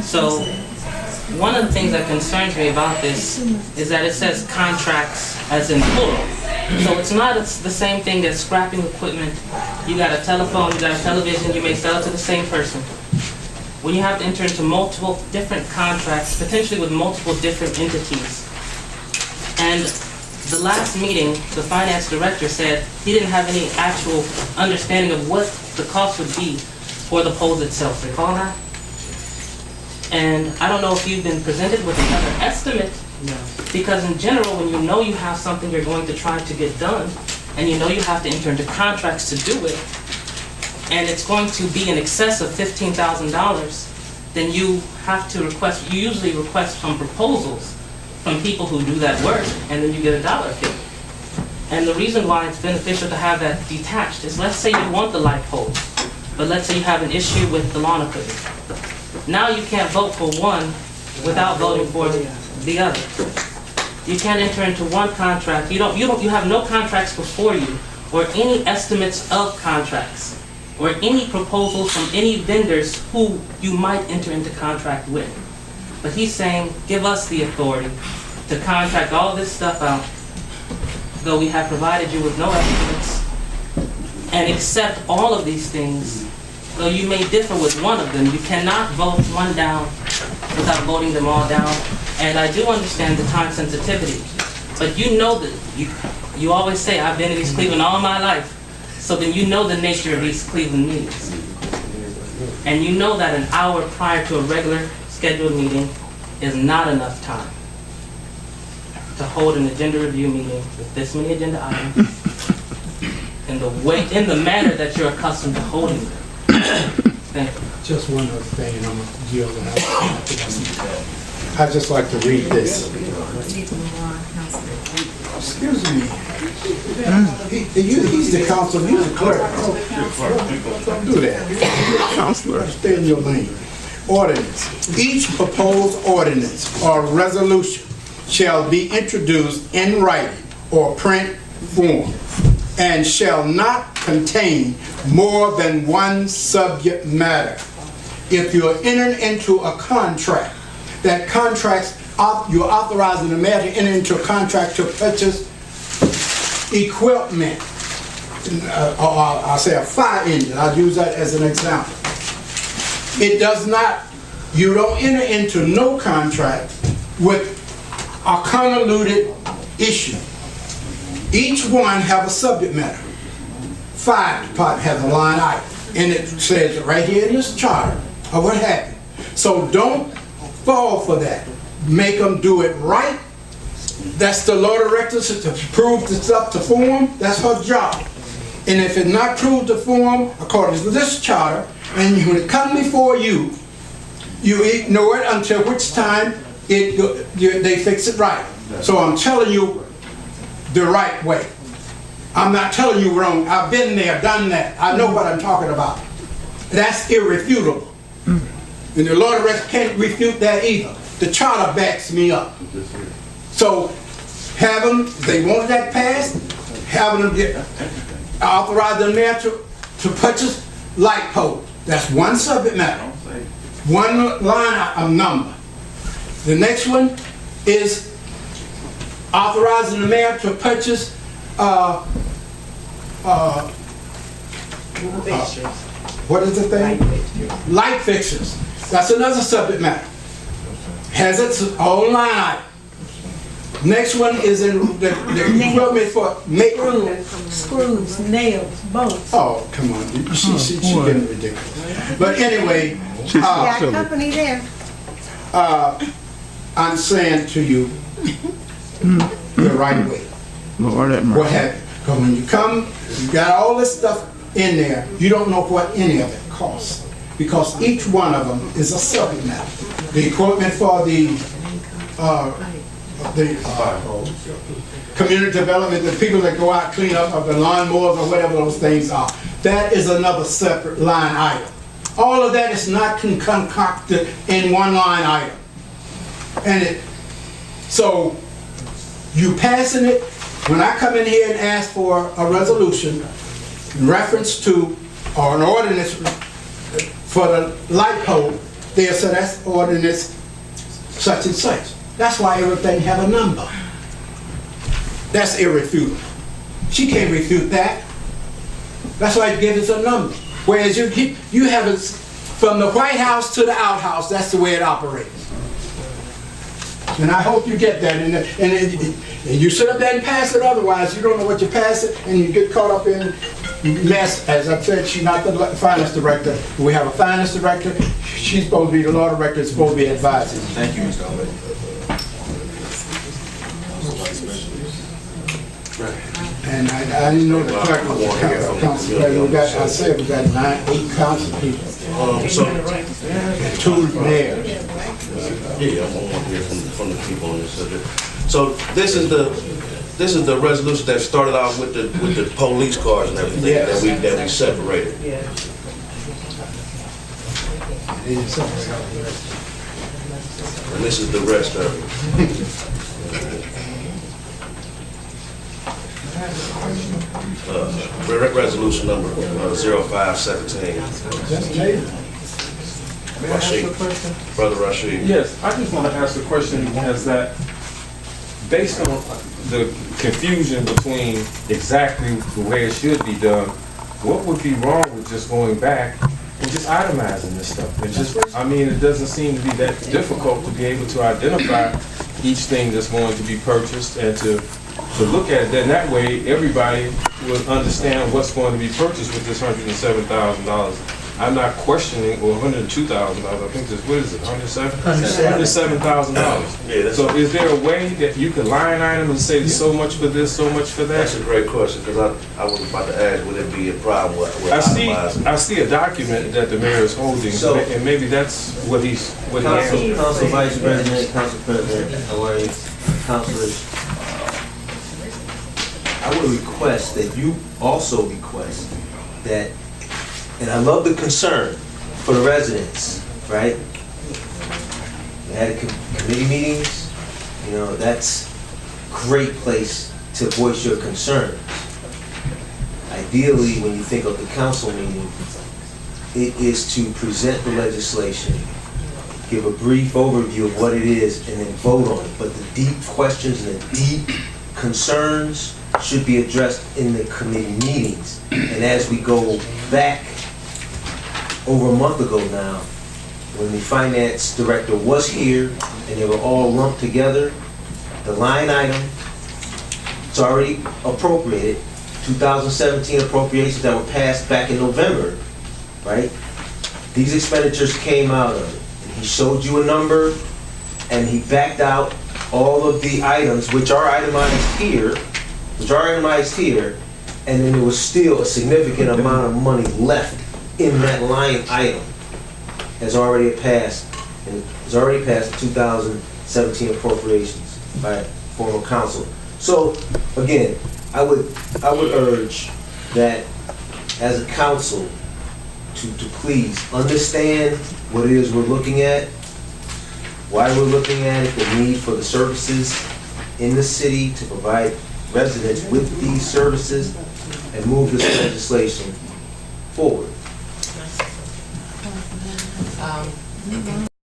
So one of the things that concerns me about this is that it says contracts as in plural. So it's not the same thing as scrapping equipment. You got a telephone, you got a television, you may sell it to the same person. When you have to enter into multiple different contracts, potentially with multiple different entities. And the last meeting, the finance director said he didn't have any actual understanding of what the cost would be for the poles itself. Recall that? And I don't know if you've been presented with another estimate. No. Because in general, when you know you have something you're going to try to get done, and you know you have to enter into contracts to do it, and it's going to be in excess of $15,000, then you have to request, you usually request some proposals from people who do that work, and then you get a dollar fee. And the reason why it's beneficial to have that detached is, let's say you want the light poles, but let's say you have an issue with the lawn equipment. Now you can't vote for one without voting for the other. You can't enter into one contract. You have no contracts before you, or any estimates of contracts, or any proposals from any vendors who you might enter into contract with. But he's saying, give us the authority to contract all this stuff out, though we have provided you with no estimates, and accept all of these things, though you may differ with one of them. You cannot vote one down without voting them all down. And I do understand the time sensitivity, but you know that you always say, I've been in East Cleveland all my life, so then you know the nature of East Cleveland meetings. And you know that an hour prior to a regular scheduled meeting is not enough time to hold an agenda review meeting with this many agenda items in the manner that you're accustomed to holding them. Thank you. Just one other thing, and I'm going to yield it out. I'd just like to read this. Excuse me. He's the councilman, he's the clerk. Don't do that. Counselor, stay in your lane. Ordinance. Each proposed ordinance or resolution shall be introduced in writing or print form and shall not contain more than one subject matter. If you're entering into a contract, that contracts, you're authorizing the mayor to enter into a contract to purchase equipment, or I'll say a fire engine, I'll use that as an example. It does not, you don't enter into no contract with a convoluted issue. Each one have a subject matter. Fire department has a line item, and it says right here in this charter of what happened. So don't fall for that. Make them do it right. That's the law director to prove the stuff to form. That's her job. And if it's not proved to form according to this charter, and when it comes before you, you ignore it until which time they fix it right. So I'm telling you the right way. I'm not telling you wrong. I've been there, done that. I know what I'm talking about. That's irrefutable. And the law director can't refute that either. The charter backs me up. So have them, if they want that passed, have them get authorize the mayor to purchase light poles. That's one subject matter. One line of number. The next one is authorizing the mayor to purchase what is the thing? Light fixtures. That's another subject matter. Has its own line item. Next one is in the equipment for making screws, nails, bolts. Oh, come on. She getting ridiculous. But anyway, got company there. I'm saying to you the right way. What happened? Because when you come, you got all this stuff in there, you don't know what any of it costs. Because each one of them is a subject matter. The equipment for the community development, the people that go out clean up of the lawnmowers or whatever those things are, that is another separate line item. All of that is not concocted in one line item. And so you passing it, when I come in here and ask for a resolution in reference to, or an ordinance for the light pole, They'll say that's ordinance such and such. That's why everything have a number. That's irrefutable. She can't refute that. That's why it gives us a number. Whereas you have it from the White House to the outhouse, that's the way it operates. And I hope you get that. And you sit up there and pass it, otherwise you don't know what you pass it, and you get caught up in mess. As I said, she's not the finance director. We have a finance director. She's supposed to be the law director, it's supposed to be advising. Thank you, Mr. Alvey. And I didn't know the clerk was the council president. I said we got 8 council people. And 2 mayors. Yeah, I want to hear from the people on this subject. So this is the resolution that started out with the police cars and everything Yes. that we separated. And this is the rest of it. Resolution number 0517. Rashid. Brother Rashid. Yes, I just want to ask the question as that, based on the confusion between exactly the way it should be done, what would be wrong with just going back and just itemizing this stuff? It just, I mean, it doesn't seem to be that difficult to be able to identify each thing that's going to be purchased and to look at it. Then that way, everybody will understand what's going to be purchased with this $107,000. I'm not questioning, or $102,000. I think this, what is it, $107,000. Yeah, So is there a way that you can line item and say so much for this, so much for that? That's a great question, because I was about to ask, would it be a problem with itemizing? I see a document that the mayor is holding, So- and maybe that's what he's, what he has. Council Vice President, Council President, how are you? Councilors, I would request that you also request that, and I love the concern for the residents, right? We had committee meetings, you know, that's a great place to voice your concerns. Ideally, when you think of the council meeting, it is to present the legislation, give a brief overview of what it is, and then vote on it. But the deep questions and the deep concerns should be addressed in the committee meetings. And as we go back over a month ago now, when the finance director was here and they were all lumped together, the line item, it's already appropriated, 2017 appropriations that were passed back in November, right? These expenditures came out of it. And he showed you a number and he backed out all of the items which are itemized here, and then there was still a significant amount of money left in that line item has already passed, and has already passed the 2017 appropriations by former council. So again, I would urge that as a council to please understand what it is we're looking at, why we're looking at it, the need for the services in the city to provide residents with these services, and move this legislation forward.